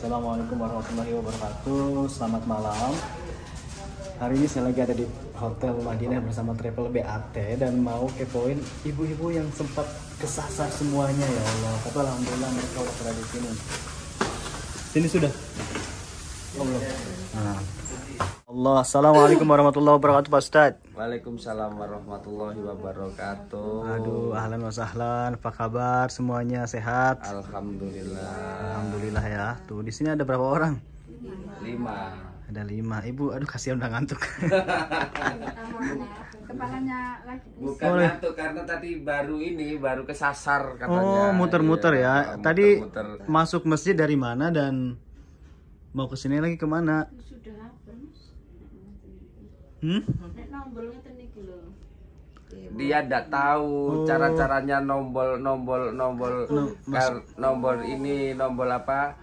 Assalamualaikum warahmatullahi wabarakatuh. Selamat malam. Hari ini saya lagi ada di Hotel Madinah bersama Travel BAT dan mau kepoin ibu-ibu yang sempat kesasar semuanya ya Allah. Tapi alhamdulillah mereka udah pada di sini. Sini sudah. Oh, belum. Nah. Allah. Assalamualaikum warahmatullahi wabarakatuh Pak Ustadz. Waalaikumsalam warahmatullahi wabarakatuh. Aduh, ahlan wa sahlan. Apa kabar semuanya? Sehat? Alhamdulillah. Alhamdulillah ya. Tuh di sini ada berapa orang? 5. Ada 5. Ibu, aduh kasihan udah ngantuk. Kepalanya lagi. Bukan ngantuk karena tadi baru kesasar katanya. Oh, muter-muter ya. Tadi muter-muter. masuk masjid dari mana dan mau ke sini lagi kemana? Sudah apa, Mas? Nek nombol ngeten iki lho. Dia tidak tahu cara-caranya nombol ini nombol apa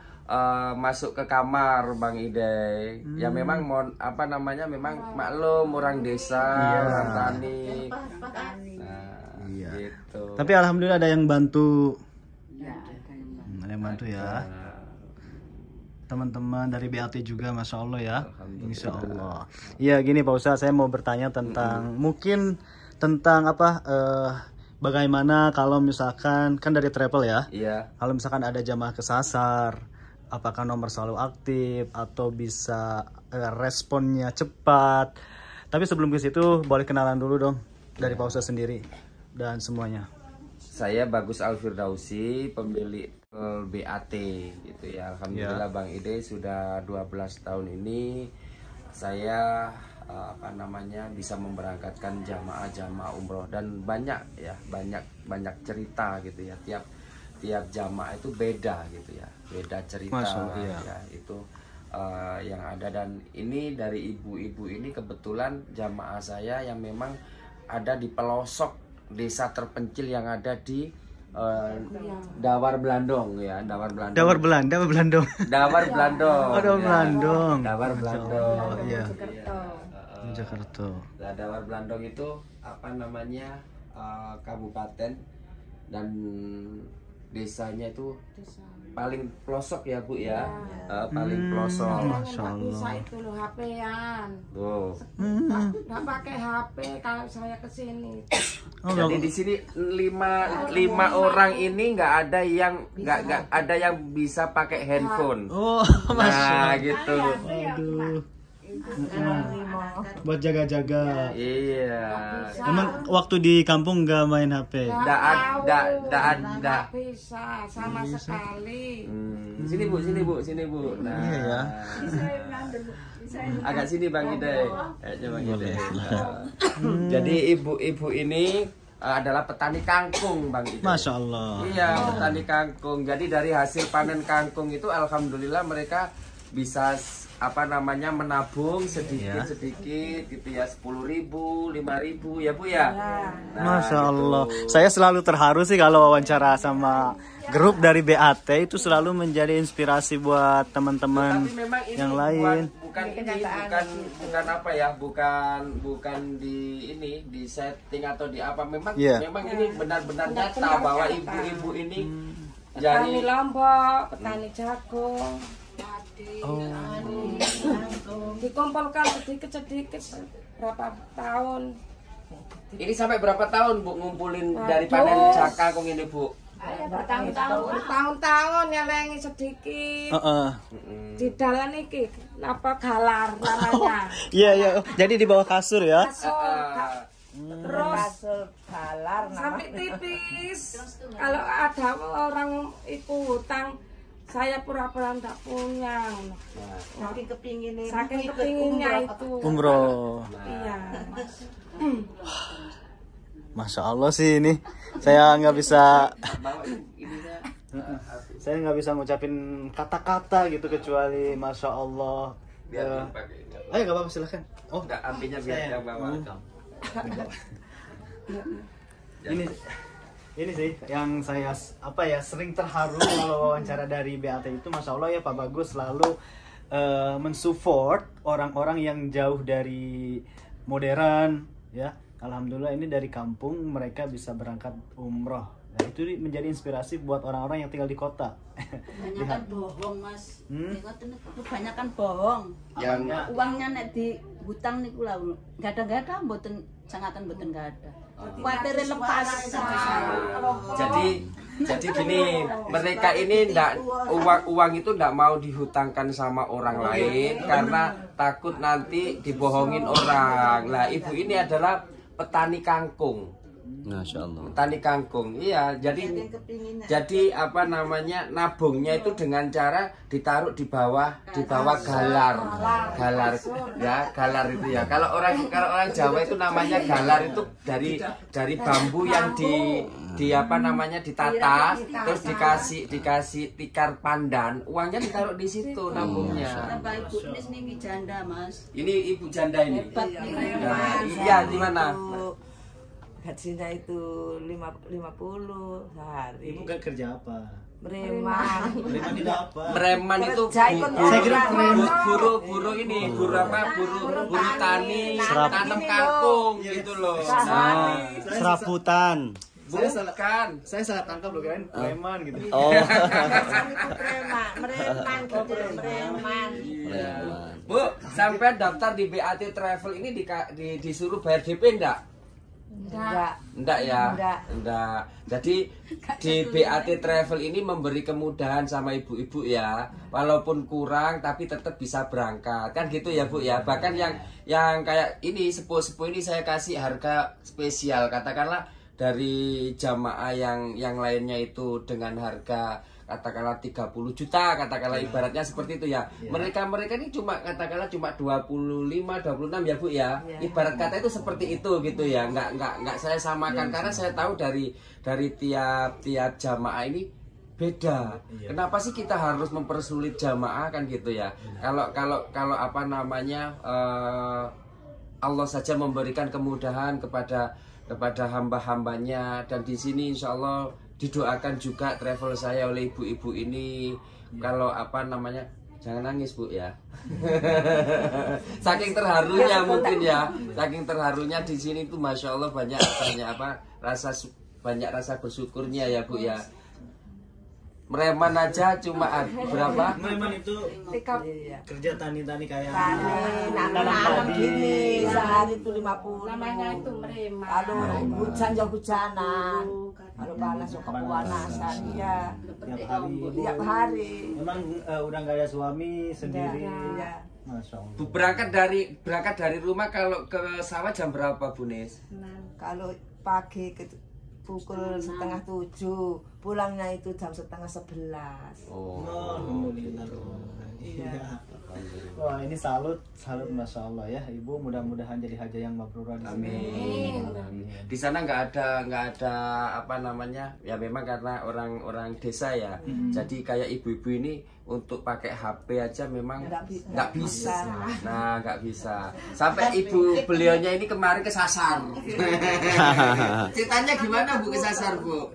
masuk ke kamar Bang Ide. Ya memang memang maklum orang desa, orang tani. Nah, Iya. gitu. Tapi alhamdulillah ada yang bantu. Ada yang bantu ya. Teman-teman dari BAT juga, masya Allah ya, insya Allah. Iya gini Pak Ustadz, saya mau bertanya tentang bagaimana kalau misalkan kan dari travel ya. Iya. Kalau misalkan ada jamaah kesasar, apakah nomor selalu aktif atau bisa responnya cepat? Tapi sebelum ke situ boleh kenalan dulu dong dari Pak Ustadz sendiri dan semuanya. Saya Bagus Alfirdausi, pemilik BAT gitu ya. Alhamdulillah Bang Ide sudah 12 tahun ini saya bisa memberangkatkan jamaah umroh dan banyak cerita gitu ya. Tiap jamaah itu beda gitu ya. Beda cerita ya itu yang ada, dan ini dari ibu-ibu ini kebetulan jamaah saya yang memang ada di pelosok desa terpencil yang ada di Dawar Blandong ya, Dawar Blandong. Dawar Belandong. Dawar Blandong. Oh, Dawar Belandong. Dawar Blandong. Iya. Jakarta. Jakarta. Nah, Dawar Blandong itu kabupaten dan desanya itu paling pelosok ya Bu ya. Paling pelosok. Masya Allah. Bisa itu loh HP-an. Tuh. Nggak pakai HP kalau saya kesini. Jadi di sini lima orang ini nggak ada yang bisa pakai handphone. Oh, nah gitu. Aduh. Buat jaga-jaga. Iya. Emang waktu di kampung nggak main HP? Nggak bisa sama sekali. Sini Bu. Nah. Iya ya. Agak sini Bang Ide. Bang Ide. Jadi ibu-ibu ini adalah petani kangkung Bang Ide. Masya Allah. Iya, petani kangkung. Jadi dari hasil panen kangkung itu alhamdulillah mereka bisa menabung sedikit gitu ya, 10.000, 5.000 ya Bu ya. Nah, Masya gitu. Allah. Saya selalu terharu sih kalau wawancara sama grup dari BAT, itu selalu menjadi inspirasi buat teman-teman yang lain. Bukan di setting atau di apa, memang ini benar-benar nyata bahwa ibu-ibu ini Petani Lombok, petani jagung. Dikumpulkan sedikit berapa tahun. Ini sampai berapa tahun Bu ngumpulin dari panen jagung ini Bu? Bertahun-tahun nyelengi sedikit. Di dalam iki galar namanya. Iya. Jadi di bawah kasur ya. Terus galar sampai tipis. Kalau ada orang ikut hutang, saya pura-pura tidak punya. Saking kepinginnya itu. Umroh. Iya. Masya Allah sih ini. Saya nggak bisa. Saya nggak bisa ngucapin kata-kata gitu kecuali Masya Allah. Ayo nggak apa-apa silahkan. Oh, nggak, ambilnya biar yang bawa. Ini sih yang saya sering terharu kalau wawancara dari BAT itu, Masya Allah ya Pak Bagus selalu mensupport orang-orang yang jauh dari modern ya. Alhamdulillah ini dari kampung mereka bisa berangkat umroh Nah, itu menjadi inspirasi buat orang-orang yang tinggal di kota. Kebanyakan bohong, Mas. Kebanyakan bohong. Yang Uangnya nek di hutang niku lha gada-gada mboten sangaken mboten gada. Kuwatir lepas. jadi gini, mereka ini uang itu ndak mau dihutangkan sama orang lain karena takut nanti dibohongin orang. Lah ibu ini adalah petani kangkung. Masya Allah. Petani kangkung, iya. Jadi apa namanya, nabungnya itu dengan cara ditaruh di bawah galar ya, galar itu ya. Kalau orang Jawa itu namanya galar itu dari bambu yang di apa namanya ditata, terus dikasih tikar pandan, uangnya ditaruh di situ nabungnya. Bapak Ibu ini janda, Mas. Ini ibu janda ini. Hebat nih. Nah, iya gimana? Gajinya itu 50 sehari. Ibu gak kerja apa? Preman. Preman itu apa? Preman itu Kerja ikut Saya kira buru ini buru tani, tanam kangkung gitu loh. Nah, Serabutan. bukan. Saya salah tangkap loh, kirain preman gitu. Oh. Preman gitu, preman. Bu, sampai daftar di BAT Travel ini disuruh bayar DP enggak? Enggak ya? Enggak. Jadi di BAT Travel ini memberi kemudahan sama ibu-ibu ya. Walaupun kurang tapi tetap bisa berangkat. Kan gitu ya, Bu ya. Bahkan yang kayak ini sepuh-sepuh ini saya kasih harga spesial. Katakanlah dari jamaah yang lainnya itu dengan harga katakanlah 30 juta, katakanlah ibaratnya seperti itu ya. Mereka ini cuma katakanlah cuma 25, 26 ya Bu ya. Ibarat kata itu seperti itu gitu ya. Enggak saya samakan karena saya tahu dari tiap jamaah ini beda. Kenapa sih kita harus mempersulit jamaah kan gitu ya? Kalau apa namanya Allah saja memberikan kemudahan kepada hamba-hambanya, dan di sini insya Allah didoakan juga travel saya oleh ibu-ibu ini. Kalau apa namanya, jangan nangis Bu ya. Saking terharunya mungkin ya, saking terharunya di sini tuh masya Allah banyak rasa bersyukurnya ya Bu ya. Mereman aja cuma berapa? Mereman itu kerja tani-tani kayak Nanam gini sehari itu 50. Namanya itu mereman. Kalau hujan ya hujanan. Kalau panas ya kepanasan ya. Tiap hari. Memang udah nggak ada suami sendiri. Iya. Masya Allah. Bu, berangkat dari rumah kalau ke sawah jam berapa Bu Nis? Kalau pagi pukul 6:30, pulangnya itu jam 10:30. Oh. Alhamdulillah. Iya. Wah, ini salut masya Allah ya Ibu, mudah-mudahan jadi haja yang mabrurah di sini. Amin. Di sana nggak ada apa namanya, ya memang karena orang desa ya. Jadi kayak ibu-ibu ini untuk pakai HP aja memang nggak bisa. Nah, nggak bisa. Sampai beliaunya ini kemarin kesasar. Ceritanya gimana Bu kesasar Bu?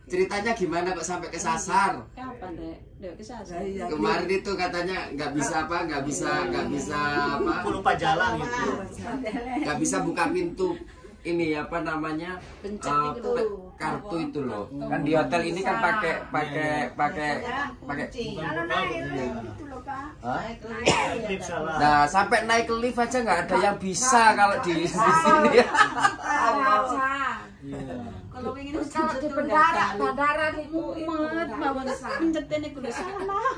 Ceritanya gimana kok sampai kesasar? Kapan dek kesasar? Kemarin itu katanya nggak bisa apa, Lupa jalan gitu. nggak bisa buka pintu ini apa namanya kartu itu loh. Kan di hotel ini kan pakai nah sampai naik ke lift aja nggak ada yang bisa kalau di sini. Kalau ingin Kalau di bandara itu umat mawon pencetin iku lho salah.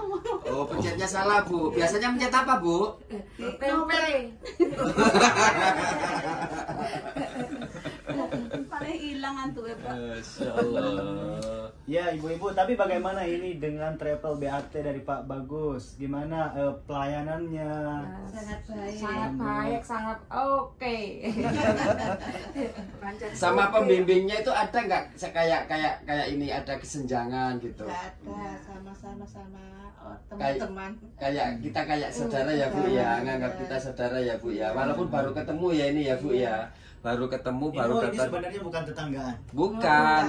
Oh, pencetnya salah Bu. Biasanya mencet apa Bu? tempe. Paling hilang antu ya Pak. Masya Allah. Ya ibu-ibu, tapi bagaimana ini dengan travel BAT dari Pak Bagus? Gimana pelayanannya? Sangat baik, sangat oke. Sama pembimbingnya itu ada nggak kayak ini, ada kesenjangan gitu? Ada sama-sama teman-teman. Kayak kita kayak saudara ya Bu ya, nganggap kita saudara ya Bu ya. Walaupun baru ketemu ya ini ya Bu ya. Baru ketemu, baru ini sebenarnya bukan tetanggaan. Bukan.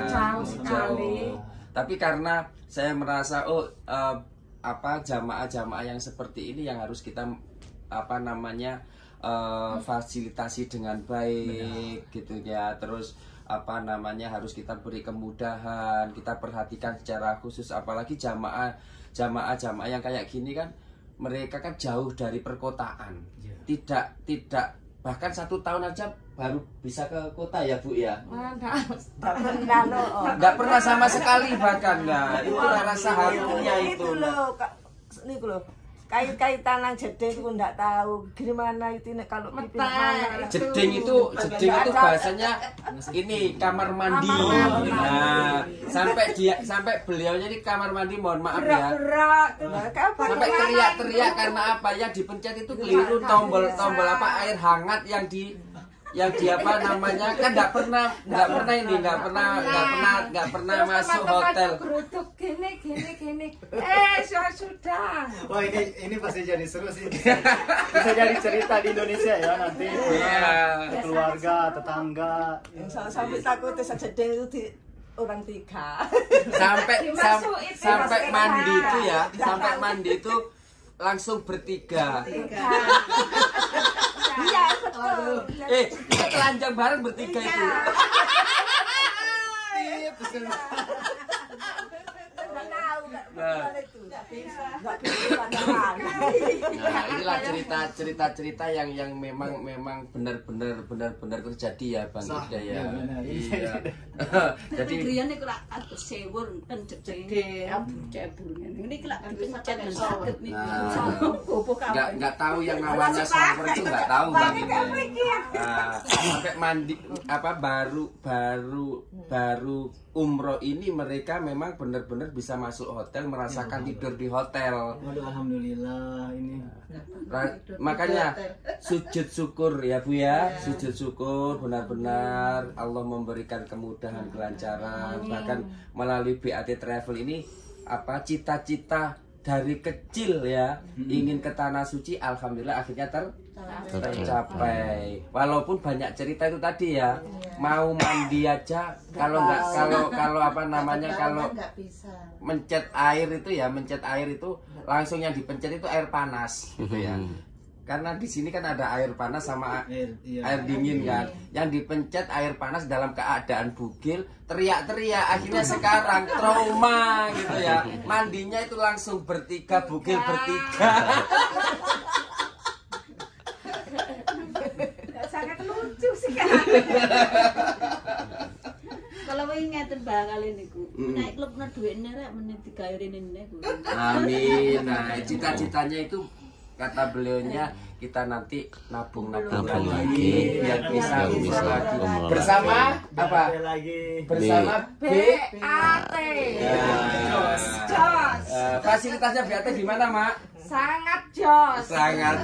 Jauh sekali. Tapi karena saya merasa jamaah-jamaah yang seperti ini yang harus kita apa namanya fasilitasi dengan baik gitu ya. Terus apa namanya harus kita beri kemudahan, kita perhatikan secara khusus, apalagi jamaah yang kayak gini kan mereka kan jauh dari perkotaan, tidak bahkan 1 tahun aja baru bisa ke kota ya Bu ya. Nggak pernah sama sekali bahkan nggak. Itu rasa hatinya itu loh. Kait-kaitan nang jeding itu nggak tahu gimana itu kalau pipi mana. Jeding itu bahasanya ini kamar mandi. Nah, sampai beliaunya di kamar mandi, mohon maaf ya. Sampai teriak-teriak karena apa? Yang dipencet itu keliru, tombol apa air hangat yang di apa namanya kan nggak pernah masuk hotel. Geruduk gini. Sudah. Wah ini pasti jadi seru sih. Bisa jadi cerita di Indonesia ya nanti. Iya. Keluarga, tetangga. Sampai takut jeding itu di orang 3. Sampai mandi itu ya, sampai mandi itu langsung bertiga. Iya betul. Kita telanjang bareng bertiga itu. Nah, inilah cerita yang memang benar-benar terjadi ya Bang Ida ya. Iya. Jadi griyan niku lak sewur ten jedhe cebur ngene. Niki lak dipencet dan saged niku. Nggak tahu yang namanya shower itu nggak tahu Bang Ida. Nah, sampai mandi apa baru umroh ini mereka memang benar-benar bisa masuk hotel, merasakan tidur di hotel. Waduh, alhamdulillah ini. Makanya sujud syukur ya Bu ya, sujud syukur benar-benar Allah memberikan kemudahan, kelancaran. Bahkan melalui BAT Travel ini apa cita-cita dari kecil ya ingin ke tanah suci, alhamdulillah akhirnya tercapai. Walaupun banyak cerita itu tadi ya, mau mandi aja kalau apa namanya kalau mencet air itu langsung yang dipencet itu air panas gitu ya. Karena di sini kan ada air panas sama air dingin kan. Yang dipencet air panas dalam keadaan bugil, teriak-teriak. Akhirnya sekarang trauma gitu ya. Mandinya itu langsung bertiga, bugil bertiga. Sangat lucu sih kan. Kalau wingi ngeten bakal niku. Nek klubna duwene rek meneh digawe rene niku. Amin. Nah, cita-citanya itu kata beliaunya kita nanti nabung lagi biar bisa lagi bersama apa bersama BAT. Fasilitasnya BAT gimana Mak? Sangat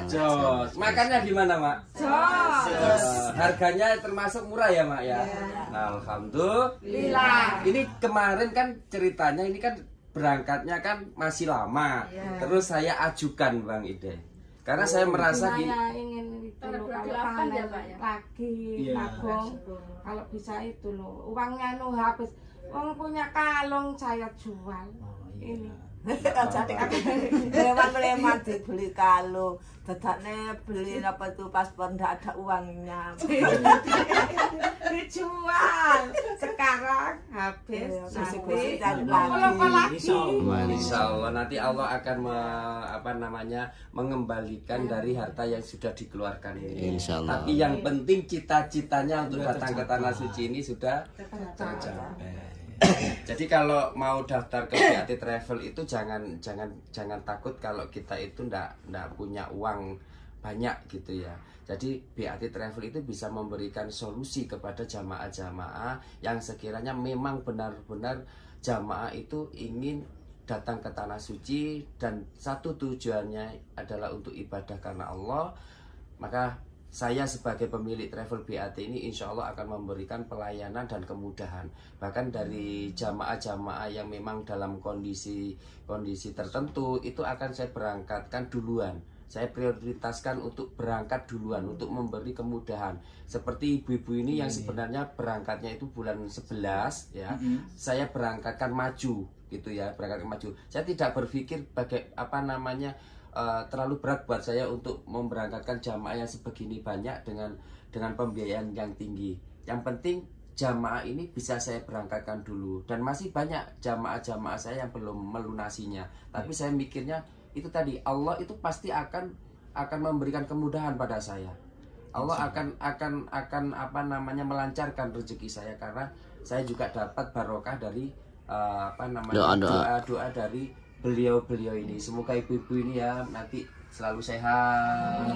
jos. Makannya gimana Mak? Jos. Harganya termasuk murah ya Mak ya. Nah, alhamdulillah. Ini kemarin kan ceritanya ini kan berangkatnya kan masih lama. Terus saya ajukan Bang Ide. Karena saya merasa saya ingin itu loh, kalau panen lagi nabung, kalau bisa itu loh, uangnya habis. Wong punya kalung saya jual. Ini. Jadi leman-leman dibeli kalung, dadane beli apa itu paspor ndak ada uangnya. Dijual. Sekarang habis. Nanti Insya Allah nanti Allah akan mengembalikan dari harta yang sudah dikeluarkan ini. Insya Allah. Tapi yang penting cita-citanya untuk datang ke tanah suci ini sudah tercapai. Jadi kalau mau daftar ke BAT Travel itu jangan takut kalau kita itu ndak punya uang banyak gitu ya. Jadi BAT Travel itu bisa memberikan solusi kepada jamaah-jamaah yang sekiranya memang benar-benar jamaah itu ingin datang ke tanah suci dan satu tujuannya adalah untuk ibadah karena Allah. Maka saya sebagai pemilik travel BAT ini insya Allah akan memberikan pelayanan dan kemudahan. Bahkan dari jamaah-jamaah yang memang dalam kondisi tertentu itu akan saya berangkatkan duluan. Saya prioritaskan untuk berangkat duluan untuk memberi kemudahan. Seperti ibu-ibu ini yang sebenarnya berangkatnya itu bulan 11 ya. Saya berangkatkan maju gitu ya, berangkatkan maju. Saya tidak berpikir terlalu berat buat saya untuk memberangkatkan jamaah yang sebegini banyak dengan pembiayaan yang tinggi. Yang penting jamaah ini bisa saya berangkatkan dulu, dan masih banyak jamaah-jamaah saya yang belum melunasinya. Tapi saya mikirnya itu tadi, Allah itu pasti akan memberikan kemudahan pada saya. Allah akan apa namanya melancarkan rezeki saya, karena saya juga dapat barokah dari apa namanya doa dari beliau-beliau ini. Semoga ibu-ibu ini ya nanti selalu sehat,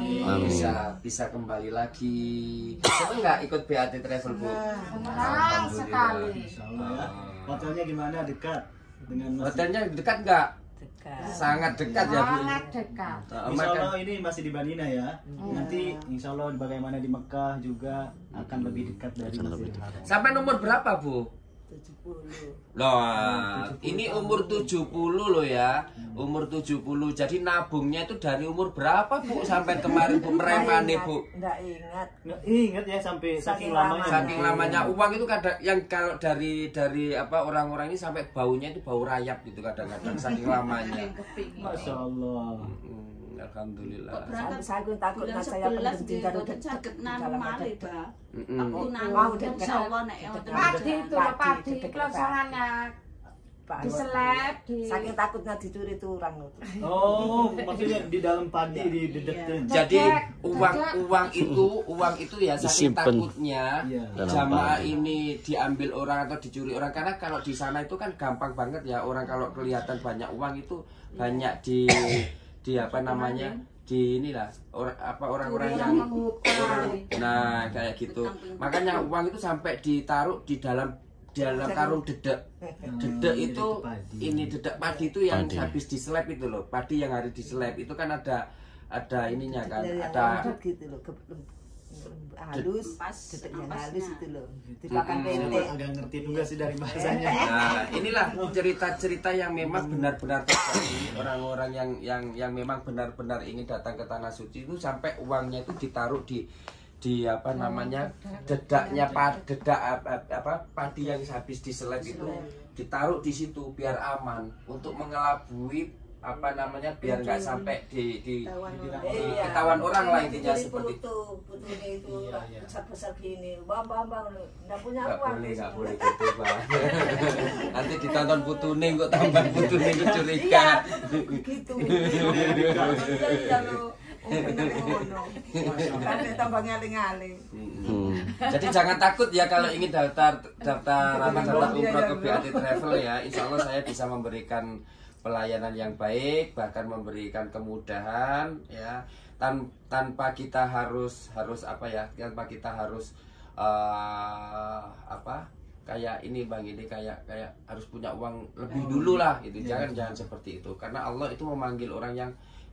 bisa kembali lagi. Seneng nggak ikut BAT Travel, Bu? Senang sekali. Insyaallah ya. Hotelnya gimana, dekat dengan masjid? Hotelnya dekat nggak? Dekat. Sangat dekat ya, Bu. Sangat dekat. Insyaallah ini masih di Madinah ya. Nanti insyaallah bagaimana di Mekah juga akan lebih dekat dari Masjidil Haram. Sampai nomor berapa, Bu? 70. Loh, ini umur 70 loh ya. Umur 70. Jadi nabungnya itu dari umur berapa, Bu? Sampai kemarin Bu meremane, Bu? Enggak ingat. Nggak ingat ya sampai saking lamanya. Saking lamanya uang itu kadang yang kalau dari apa orang-orang ini sampai baunya itu bau rayap gitu kadang-kadang saking lamanya. Masya Allah. Alhamdulillah. Saya takut bulan saya 11 penting dia boten saged nanu malih, Pak. Aku nanu Mau insyaallah nek wonten Padi itu loh, padi kelonsangannya diseleb, saking takutnya dicuri tuh orang loh. Oh, maksudnya di dalam padi didedekin. Jadi uang itu ya saking takutnya jamaah ini diambil orang atau dicuri orang, karena kalau di sana itu kan gampang banget ya, orang kalau kelihatan banyak uang itu banyak di apa namanya di inilah orang-orang yang nah kayak gitu. Makanya uang itu sampai ditaruh di dalam karung dedek. Dedek itu ini dedek padi itu yang habis diseleb itu loh. Padi yang harus diseleb itu kan ada ininya kan, ada gitu loh, halus, dedek yang halus itu loh. Dipakai pente. Agak ngerti juga sih dari bahasanya. Nah, inilah cerita-cerita yang memang benar-benar terjadi. Orang-orang yang memang benar-benar ingin datang ke tanah suci itu sampai uangnya itu ditaruh di apa namanya dedaknya padi yang habis diseleb itu ditaruh di situ biar aman untuk mengelabui apa namanya biar nggak sampai ketahuan orang lah intinya seperti itu. Putunya itu besar-besar gini, bang, nggak punya nggak uang. Nggak boleh gitu, Bang. Nanti ditonton putune kok tambah putune curiga. Gitu. Kan tambah ngaling-ngaling. Jadi jangan takut ya kalau ingin daftar umroh ke BAT Travel ya. Insya Allah saya bisa memberikan pelayanan yang baik, bahkan memberikan kemudahan ya, tanpa kita harus apa ya, tanpa kita harus apa kayak ini Bang, ini kayak harus punya uang lebih dulu lah gitu. Jangan seperti itu, karena Allah itu memanggil orang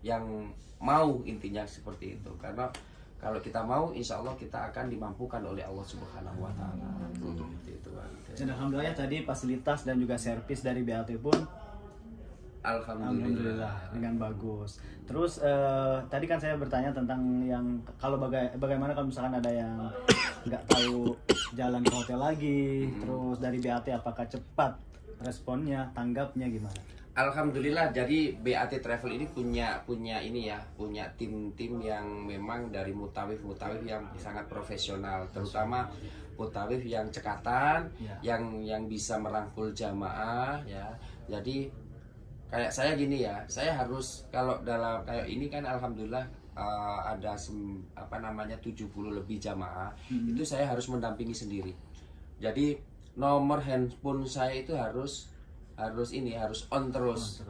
yang mau, intinya seperti itu. Karena kalau kita mau, insya Allah kita akan dimampukan oleh Allah Subhanahu Wa Taala. Itu Bang. Dan alhamdulillah tadi fasilitas dan juga servis dari BAT pun Alhamdulillah dengan bagus. Terus tadi kan saya bertanya tentang yang kalau bagaimana kalau misalkan ada yang nggak tahu jalan ke hotel lagi, terus dari BAT apakah cepat responnya, tanggapnya gimana? Alhamdulillah, jadi BAT Travel ini punya ini ya, punya tim-tim yang memang dari mutawif yang sangat profesional, terutama mutawif yang cekatan, yang bisa merangkul jamaah ya. Jadi kayak saya gini ya, saya harus kalau dalam kayak ini kan alhamdulillah ada 70 lebih jamaah, itu saya harus mendampingi sendiri. Jadi nomor handphone saya itu harus on terus.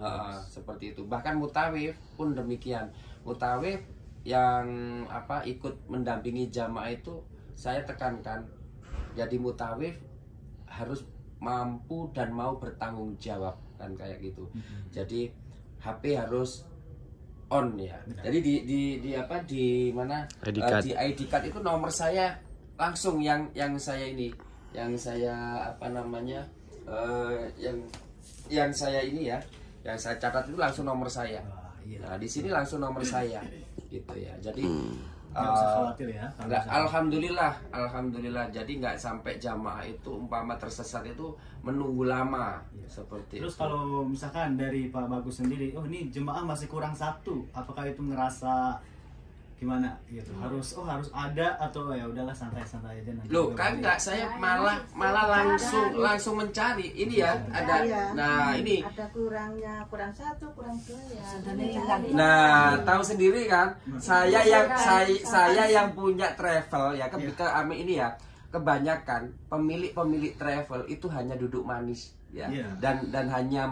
Seperti itu. Bahkan mutawif pun demikian. Mutawif yang ikut mendampingi jamaah itu saya tekankan. Jadi mutawif harus mampu dan mau bertanggung jawab kan kayak gitu. Jadi HP harus on ya. Jadi di mana di ID card itu nomor saya langsung yang saya catat itu langsung nomor saya. Nah, di sini langsung nomor saya gitu ya. Jadi nggak usah khawatir ya. Alhamdulillah. Jadi nggak sampai jamaah itu umpama tersesat itu menunggu lama seperti. Terus kalau misalkan dari Pak Bagus sendiri, oh ini jemaah masih kurang satu, apakah itu ngerasa gimana gitu, harus ada atau ya udahlah santai-santai aja nanti. Loh kan enggak, saya malah langsung mencari ini ya, ada nah ini ada kurangnya, kurang 1, kurang 2 ya. nah tahu sendiri kan, saya yang punya travel ya, ketika Ami ini ya, kebanyakan pemilik travel itu hanya duduk manis ya, dan hanya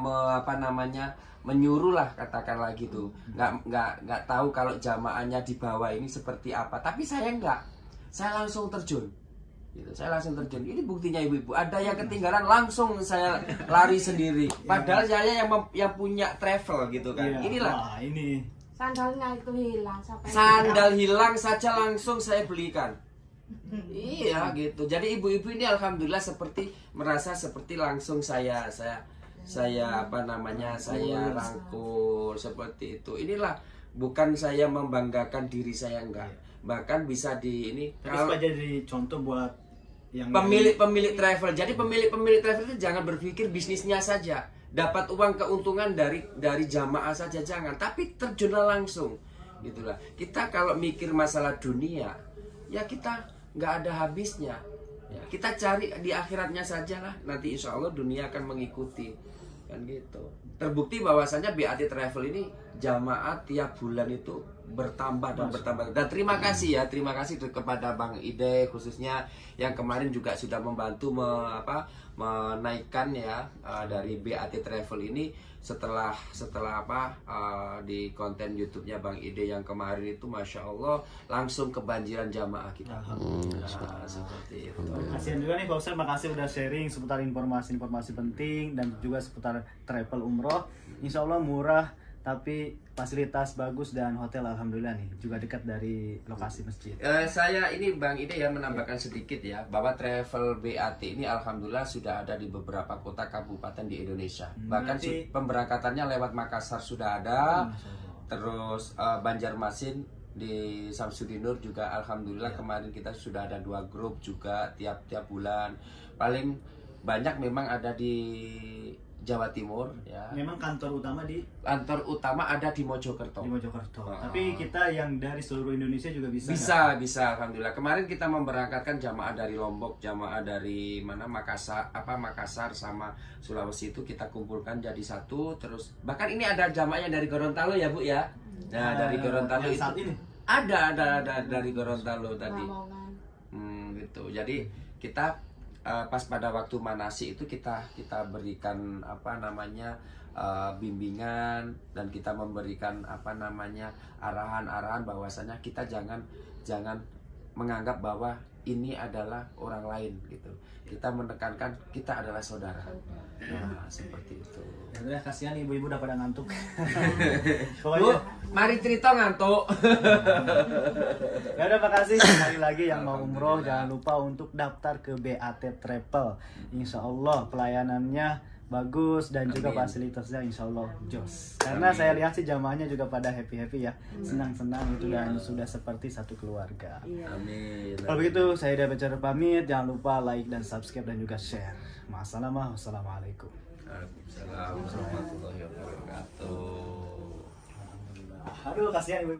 menyuruh lah, katakanlah gitu, nggak tahu kalau jamaahnya di bawah ini seperti apa. Tapi saya enggak, saya langsung terjun gitu, ini buktinya ibu-ibu, ada yang ketinggalan langsung saya lari sendiri, padahal saya yang punya travel gitu kan. Inilah ini sandalnya itu hilang, sandal hilang saja langsung saya belikan. Iya gitu. Jadi ibu-ibu ini alhamdulillah merasa seperti langsung saya rangkul seperti itu. Inilah, bukan saya membanggakan diri saya, enggak. Bahkan bisa kalau jadi contoh buat yang pemilik travel. Jadi pemilik travel itu jangan berpikir bisnisnya saja, dapat uang keuntungan dari jamaah saja, jangan, tapi terjunlah langsung. Gitulah. Kita kalau mikir masalah dunia, ya kita nggak ada habisnya. Ya, kita cari di akhiratnya saja lah, nanti insya Allah dunia akan mengikuti kan gitu. Terbukti bahwasannya BAT Travel ini jamaah tiap bulan itu bertambah dan bertambah. Dan terima kasih kepada Bang Ide khususnya yang kemarin juga sudah membantu menaikkan ya dari BAT Travel ini setelah di konten YouTube-nya Bang Ide yang kemarin itu, masya Allah langsung kebanjiran jamaah kita. Seperti itu. Kasihan juga nih Pak Ustadz, makasih udah sharing seputar informasi penting dan juga seputar travel umroh. Insya Allah murah tapi fasilitas bagus dan hotel alhamdulillah nih juga dekat dari lokasi masjid. Saya ini Bang Ide ya menambahkan sedikit ya, bahwa travel BAT ini alhamdulillah sudah ada di beberapa kota kabupaten di Indonesia. Bahkan pemberangkatannya lewat Makassar sudah ada. Terus Banjarmasin di Samsudinur juga alhamdulillah kemarin kita sudah ada 2 grup juga tiap bulan. Paling banyak memang ada di Jawa Timur ya. Memang kantor utama ada di Mojokerto. Tapi kita yang dari seluruh Indonesia juga bisa. Bisa alhamdulillah. Kemarin kita memberangkatkan jamaah dari Lombok, jamaah dari Makassar sama Sulawesi itu kita kumpulkan jadi satu. Terus bahkan ini ada jamaahnya dari Gorontalo ya Bu ya. Nah, dari Gorontalo itu ada dari Gorontalo tadi. Gitu. Jadi kita pas pada waktu manasi itu kita berikan bimbingan dan kita memberikan arahan-arahan bahwasanya kita jangan menganggap bahwa ini adalah orang lain gitu. Kita menekankan kita adalah saudara. Nah, seperti itu. Ya udah, kasihan ibu-ibu udah pada ngantuk. Bu, mari cerita ngantuk. Ya udah, makasih sekali lagi yang mau umroh jangan lupa untuk daftar ke BAT Travel. Insya Allah pelayanannya bagus dan juga fasilitasnya insya Allah jos. Karena saya lihat sih jamaahnya juga pada happy ya, senang-senang itu dan sudah seperti satu keluarga. Amin. Kalau begitu saya udah bicara pamit, jangan lupa like dan subscribe dan juga share. Wassalamualaikum. Waalaikumsalam warahmatullahi wabarakatuh. Aduh, kasihan ibu.